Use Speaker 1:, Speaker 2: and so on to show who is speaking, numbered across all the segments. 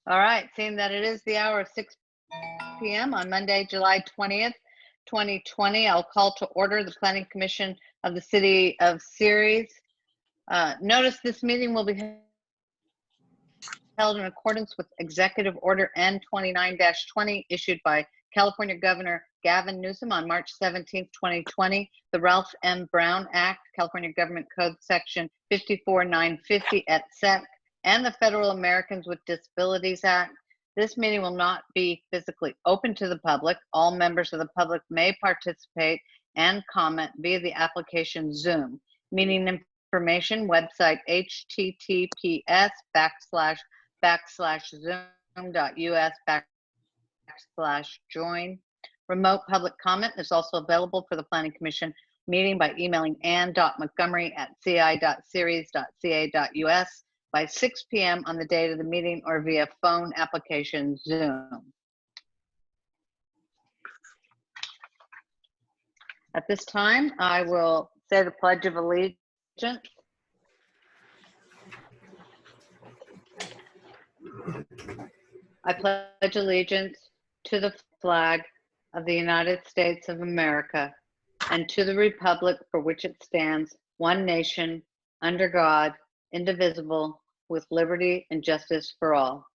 Speaker 1: All right, seeing that it is the hour of 6 p.m. on Monday, July 20th, 2020, I'll call to order the Planning Commission of the City of Ceres. Notice this meeting will be held in accordance with Executive Order N29-20 issued by California Governor Gavin Newsom on March 17, 2020, the Ralph M. Brown Act, California Government Code Section 54950 et seq, and the Federal Americans with Disabilities Act. This meeting will not be physically open to the public. All members of the public may participate and comment via the application Zoom. Meeting information, website https://zoom.us/join. Remote public comment is also available for the Planning Commission meeting by emailing ann.montgomery@ci.ceres.ca.us by 6 p.m. on the date of the meeting or via phone application Zoom. At this time, I will say the Pledge of Allegiance. I pledge allegiance to the flag of the United States of America and to the republic for which it stands, one nation, under God, indivisible, with liberty and justice for all.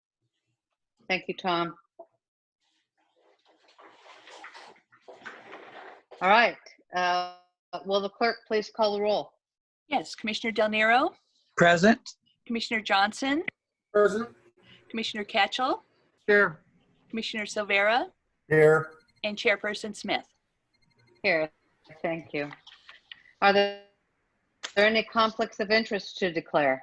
Speaker 1: Thank you, Tom. All right. Will the clerk please call the roll?
Speaker 2: Yes, Commissioner Del Nero,
Speaker 3: Present.
Speaker 2: Commissioner Johnson,
Speaker 4: Present.
Speaker 2: Commissioner Catchell,
Speaker 4: Here.
Speaker 2: Commissioner Silvera,
Speaker 4: Here.
Speaker 2: and Chairperson Smith.
Speaker 1: Here, thank you. Are there any conflicts of interest to declare?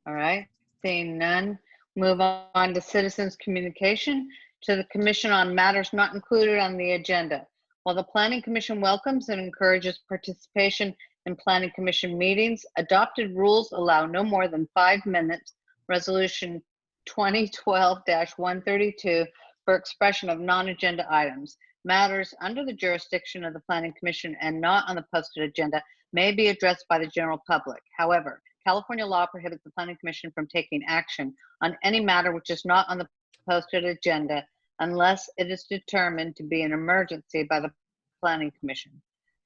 Speaker 1: All right, seeing none, move on to citizens' communication to the Commission on matters not included on the agenda. While the Planning Commission welcomes and encourages participation in Planning Commission meetings, adopted rules allow no more than 5 minutes. Resolution 2012-132 for expression of non-agenda items. Matters under the jurisdiction of the Planning Commission and not on the posted agenda may be addressed by the general public. However, California law prohibits the Planning Commission from taking action on any matter which is not on the posted agenda unless it is determined to be an emergency by the Planning Commission.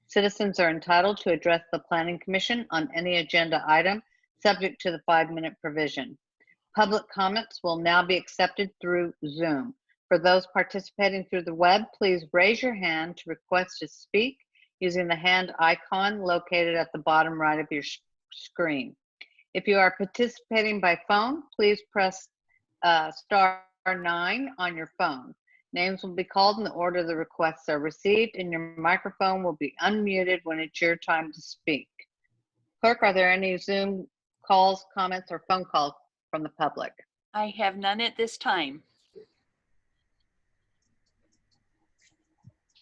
Speaker 1: Citizens are entitled to address the Planning Commission on any agenda item subject to the 5-minute provision. Public comments will now be accepted through Zoom. For those participating through the web, please raise your hand to request to speak using the hand icon located at the bottom right of your screen. If you are participating by phone, please press *9 on your phone. Names will be called in the order the requests are received, and your microphone will be unmuted when it's your time to speak. Clerk, are there any Zoom calls, comments, or phone calls from the public?
Speaker 2: I have none at this time.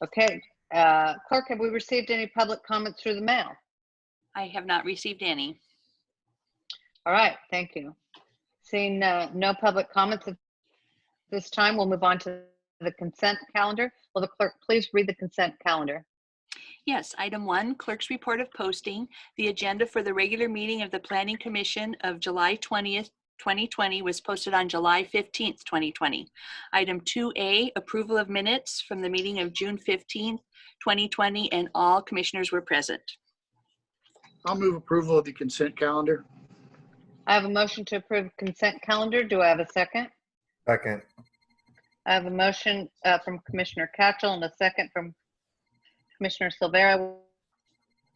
Speaker 1: Okay, Clerk, have we received any public comments through the mail?
Speaker 2: I have not received any.
Speaker 1: All right, thank you. Seeing no public comments at this time, we'll move on to the consent calendar. Will the clerk please read the consent calendar?
Speaker 2: Yes, item 1, clerk's report of posting. The agenda for the regular meeting of the Planning Commission of July 20th, 2020 was posted on July 15th, 2020. Item 2A, approval of minutes from the meeting of June 15th, 2020, and all commissioners were present.
Speaker 4: I'll move approval of the consent calendar.
Speaker 1: I have a motion to approve consent calendar. Do I have a second?
Speaker 5: Second.
Speaker 1: I have a motion from Commissioner Catchell and a second from Commissioner Silvera.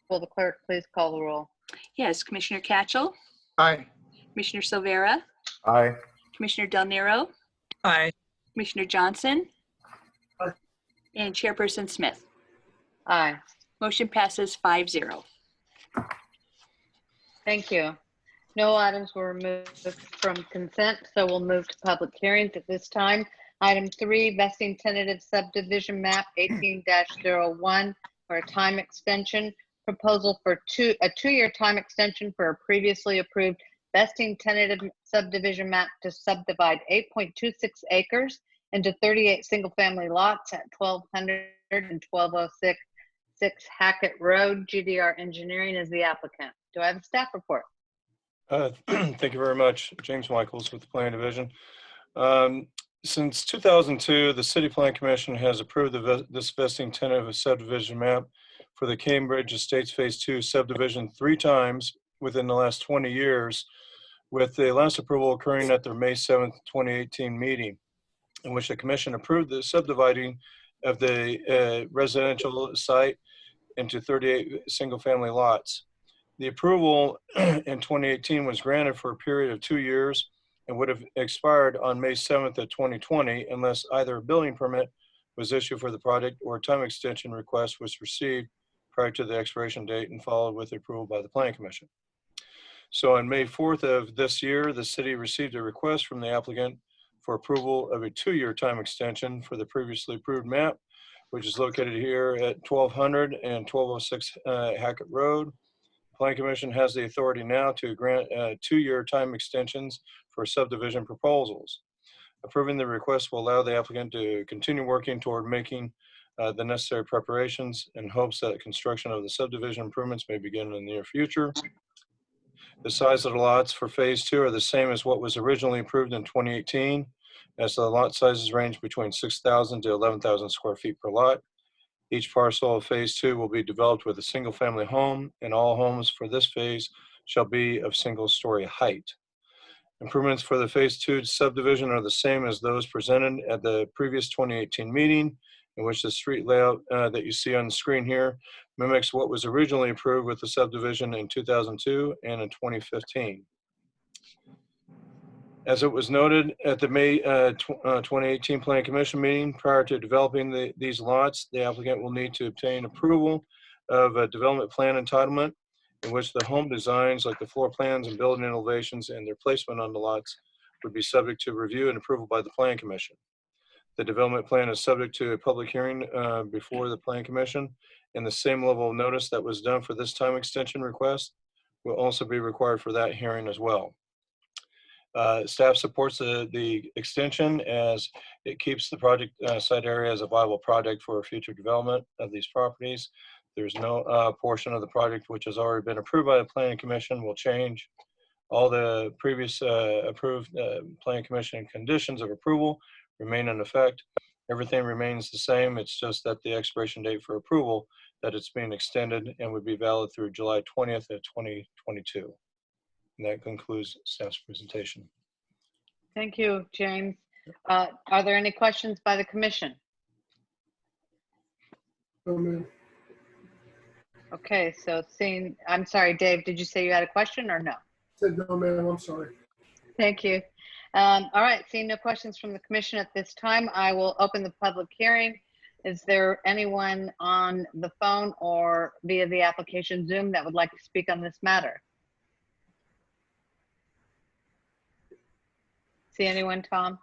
Speaker 1: Will the clerk please call the roll?
Speaker 2: Yes, Commissioner Catchell,
Speaker 4: Aye.
Speaker 2: Commissioner Silvera,
Speaker 5: Aye.
Speaker 2: Commissioner Del Nero,
Speaker 3: Aye.
Speaker 2: Commissioner Johnson,
Speaker 4: Aye.
Speaker 2: and Chairperson Smith.
Speaker 1: Aye.
Speaker 2: Motion passes 5-0.
Speaker 1: Thank you. No items were removed from consent, so we'll move to public hearings at this time. Item 3, vesting tentative subdivision map 18-01 for a time extension. Proposal for a 2-year time extension for a previously approved vesting tentative subdivision map to subdivide 8.26 acres into 38 single-family lots at 1200 and 1206 Hackett Road. GDR Engineering is the applicant. Do I have a staff report?
Speaker 3: Thank you very much. James Michaels with the Planning Division. Um, Since 2002, the City Plan Commission has approved this vesting tentative subdivision map for the Cambridge Estates Phase 2 subdivision 3 times within the last 20 years, with the last approval occurring at their May 7th, 2018 meeting, in which the commission approved the subdividing of the residential site into 38 single-family lots. The approval in 2018 was granted for a period of 2 years and would have expired on May 7th of 2020 unless either a building permit was issued for the project or a time extension request was received prior to the expiration date and followed with approval by the Planning Commission. So on May 4th of this year, the city received a request from the applicant for approval of a 2-year time extension for the previously approved map, which is located here at 1200 and 1206 Hackett Road. Planning Commission has the authority now to grant 2-year time extensions for subdivision proposals. Approving the request will allow the applicant to continue working toward making the necessary preparations in hopes that construction of the subdivision improvements may begin in the near future. The size of the lots for Phase 2 are the same as what was originally approved in 2018, as the lot sizes range between 6,000 to 11,000 square feet per lot. Each parcel of Phase 2 will be developed with a single-family home, and all homes for this phase shall be of single-story height. Improvements for the Phase 2 subdivision are the same as those presented at the previous 2018 meeting, in which the street layout that you see on the screen here mimics what was originally approved with the subdivision in 2002 and in 2015. As it was noted at the May 2018 Planning Commission meeting, prior to developing these lots, the applicant will need to obtain approval of a development plan entitlement in which the home designs, like the floor plans and building elevations and their placement on the lots, would be subject to review and approval by the Planning Commission. The development plan is subject to a public hearing before the Planning Commission, and the same level of notice that was done for this time extension request will also be required for that hearing as well. Staff supports the extension as it keeps the project site area as a viable project for future development of these properties. There's no portion of the project which has already been approved by the Planning Commission will change. All the previous approved Planning Commission conditions of approval remain in effect. Everything remains the same. It's just that the expiration date for approval, that it's being extended and would be valid through July 20th of 2022. And that concludes staff's presentation.
Speaker 1: Thank you, James. Are there any questions by the commission?
Speaker 5: No, ma'am.
Speaker 1: Okay, so I'm sorry, Dave, did you say you had a question or no?
Speaker 5: Said no, ma'am. I'm sorry.
Speaker 1: Thank you. All right, seeing no questions from the commission at this time, I will open the public hearing. Is there anyone on the phone or via the application Zoom that would like to speak on this matter? See anyone, Tom?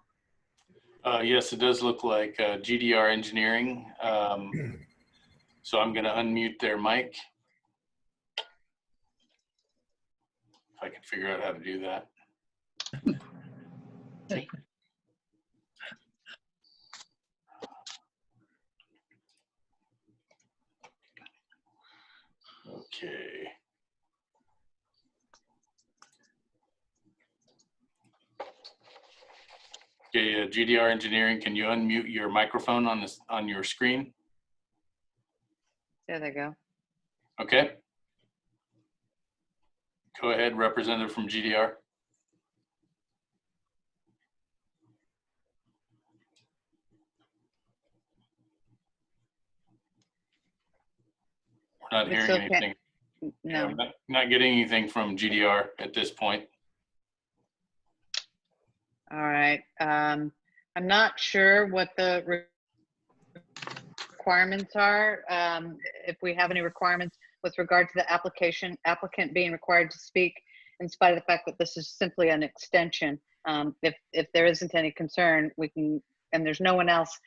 Speaker 6: Yes, it does look like GDR Engineering. So I'm going to unmute their mic. If I can figure out how to do that. Okay. Okay, GDR Engineering, can you unmute your microphone on your screen?
Speaker 1: There they go.
Speaker 6: Okay. Go ahead, representative from GDR. We're not
Speaker 1: It's
Speaker 6: hearing
Speaker 1: okay.
Speaker 6: anything.
Speaker 1: No.
Speaker 6: Yeah, not getting anything from GDR at this point.
Speaker 1: All right. I'm not sure what the requirements are. If we have any requirements with regard to the applicant being required to speak, in spite of the fact that this is simply an extension. If there isn't any concern, we can, and there's no one else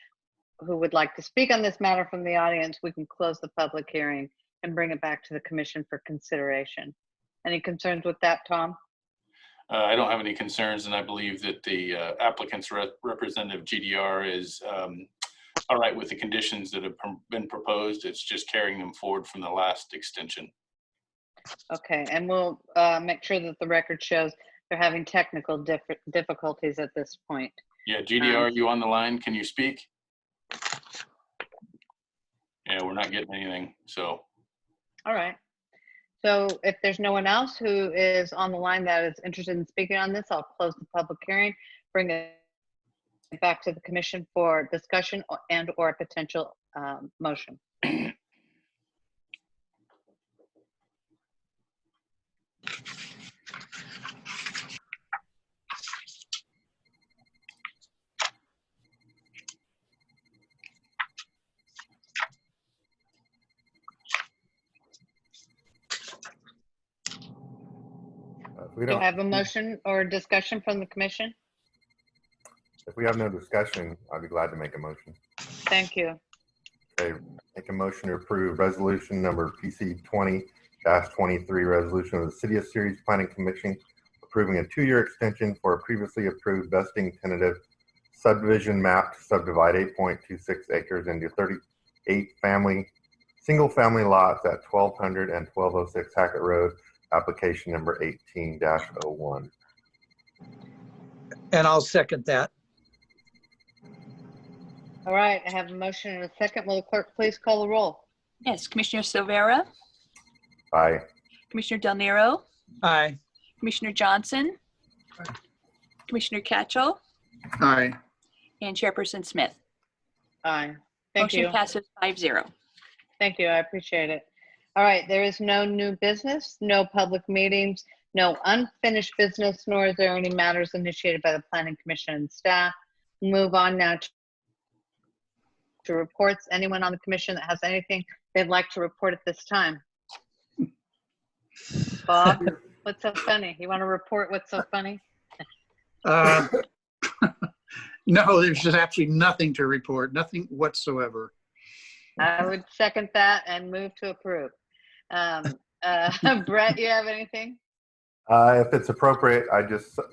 Speaker 1: who would like to speak on this matter from the audience, we can close the public hearing and bring it back to the commission for consideration. Any concerns with that, Tom?
Speaker 6: I don't have any concerns, and I believe that the applicant's representative GDR is all right with the conditions that have been proposed. It's just carrying them forward from the last extension.
Speaker 1: Okay, and we'll make sure that the record shows they're having technical difficulties at this point.
Speaker 6: Yeah, GDR, you on the line? Can you speak? Yeah, we're not getting anything, so.
Speaker 1: All right. So if there's no one else who is on the line that is interested in speaking on this, I'll close the public hearing, bring it back to the commission for discussion and or a potential motion.
Speaker 7: We
Speaker 1: Do you
Speaker 7: don't,
Speaker 1: have a motion or discussion from the commission?
Speaker 7: if we have no discussion, I'd be glad to make a motion.
Speaker 1: Thank you.
Speaker 7: Okay, make a motion to approve resolution number PC 20-23, resolution of the City of Ceres Planning Commission approving a 2-year extension for a previously approved vesting tentative subdivision map to subdivide 8.26 acres into 38 single-family lots at 1200 and 1206 Hackett Road, application number 18-01.
Speaker 8: And I'll second that.
Speaker 1: All right, I have a motion and a second. Will the clerk please call the roll?
Speaker 2: Yes, Commissioner Silvera,
Speaker 7: Aye.
Speaker 2: Commissioner Del Nero,
Speaker 8: Aye.
Speaker 2: Commissioner Johnson, Commissioner Catchell,
Speaker 4: Aye.
Speaker 2: and Chairperson Smith.
Speaker 1: Aye. Thank
Speaker 2: Motion
Speaker 1: you.
Speaker 2: passes 5-0.
Speaker 1: Thank you. I appreciate it. All right, there is no new business, no public meetings, no unfinished business, nor is there any matters initiated by the Planning Commission and staff. Move on now to reports. Anyone on the commission that has anything they'd like to report at this time? Bob, what's so funny? You want to report what's so funny?
Speaker 4: No, there's just absolutely nothing to report, nothing whatsoever.
Speaker 1: I would second that and move to approve. Brett, you have anything?
Speaker 7: If it's appropriate,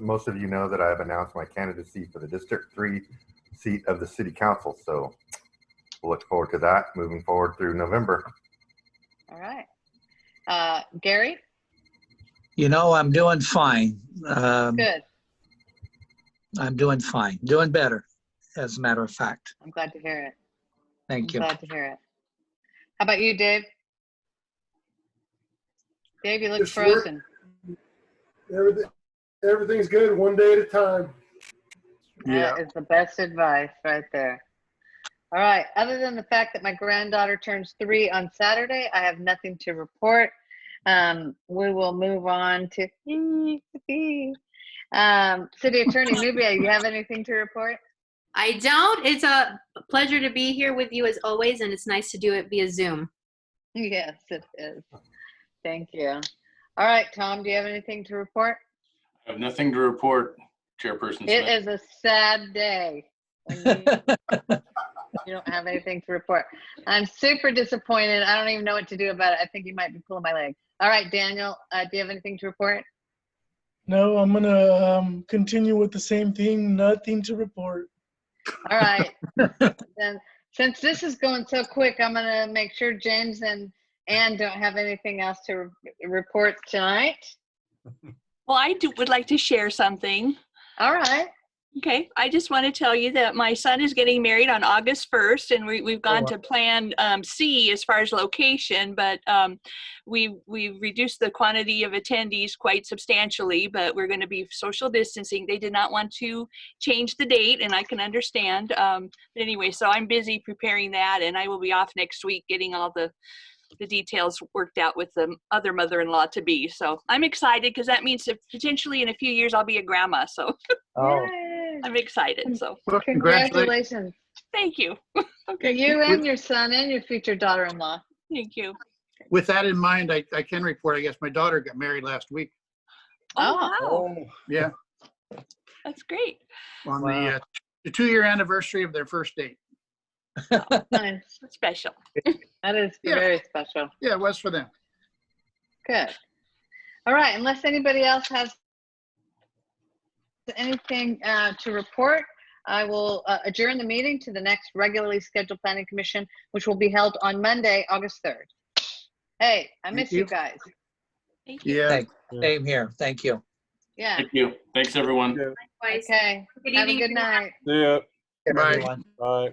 Speaker 7: most of you know that I have announced my candidacy for the District 3 seat of the City Council. So we'll look forward to that moving forward through November.
Speaker 1: All right. Gary?
Speaker 8: You know, I'm doing fine.
Speaker 1: Good.
Speaker 8: I'm doing fine. Doing better, as a matter of fact.
Speaker 1: I'm glad to hear it.
Speaker 8: Thank you.
Speaker 1: Glad to hear it. How about you, Dave? Dave, you look
Speaker 5: Just work.
Speaker 1: frozen.
Speaker 5: Everything's good, one day at a time.
Speaker 4: Yeah.
Speaker 1: That is the best advice right there. All right. Other than the fact that my granddaughter turns 3 on Saturday, I have nothing to report. We will move on to City Attorney Nubia. You have anything to report?
Speaker 9: I don't. It's a pleasure to be here with you as always, and it's nice to do it via Zoom.
Speaker 1: Yes, it is. Thank you. All right, Tom, do you have anything to report?
Speaker 6: I have nothing to report, Chairperson
Speaker 1: It
Speaker 6: Smith.
Speaker 1: is a sad day when you don't have anything to report. I'm super disappointed. I don't even know what to do about it. I think you might be pulling my leg. All right, Daniel, do you have anything to report?
Speaker 5: No, I'm gonna continue with the same thing, nothing to report.
Speaker 1: All right. Then, since this is going so quick, I'm going to make sure James and Ann don't have anything else to report tonight.
Speaker 2: Well, would like to share something.
Speaker 1: All right.
Speaker 2: Okay, I just want to tell you that my son is getting married on August 1st, and we've gone to Plan C as far as location, but we've reduced the quantity of attendees quite substantially, but we're going to be social distancing. They did not want to change the date, and I can understand. But anyway, so I'm busy preparing that, and I will be off next week getting all the details worked out with the other mother-in-law to be. So I'm excited because that means that potentially in a few years I'll be a grandma. So
Speaker 1: Yay.
Speaker 2: I'm excited. So
Speaker 4: Well,
Speaker 1: Congratulations
Speaker 2: thank you.
Speaker 1: to
Speaker 2: Okay.
Speaker 1: you and your son and your future daughter-in-law.
Speaker 2: Thank you.
Speaker 4: With that in mind, I can report, I guess my daughter got married last week.
Speaker 2: Oh, wow.
Speaker 3: Oh,
Speaker 4: Yeah,
Speaker 2: That's great.
Speaker 4: on
Speaker 8: Wow.
Speaker 4: the 2-year anniversary of their first date.
Speaker 1: Nice.
Speaker 2: That's special.
Speaker 1: That is
Speaker 4: Yeah.
Speaker 1: very special.
Speaker 4: Yeah, it was for them.
Speaker 1: Good. All right. Unless anybody else has anything to report, I will adjourn the meeting to the next regularly scheduled Planning Commission, which will be held on Monday, August 3rd. Hey, I miss you
Speaker 4: you.
Speaker 1: guys.
Speaker 2: Thank you.
Speaker 4: Yeah.
Speaker 8: Same here. Thank you.
Speaker 1: Yeah,
Speaker 6: Thank you. Thanks, everyone.
Speaker 9: Likewise.
Speaker 1: okay.
Speaker 9: Good
Speaker 1: Have a
Speaker 9: evening,
Speaker 1: good
Speaker 9: everyone.
Speaker 1: night.
Speaker 3: See ya.
Speaker 4: Bye.
Speaker 8: Everyone.
Speaker 3: Bye.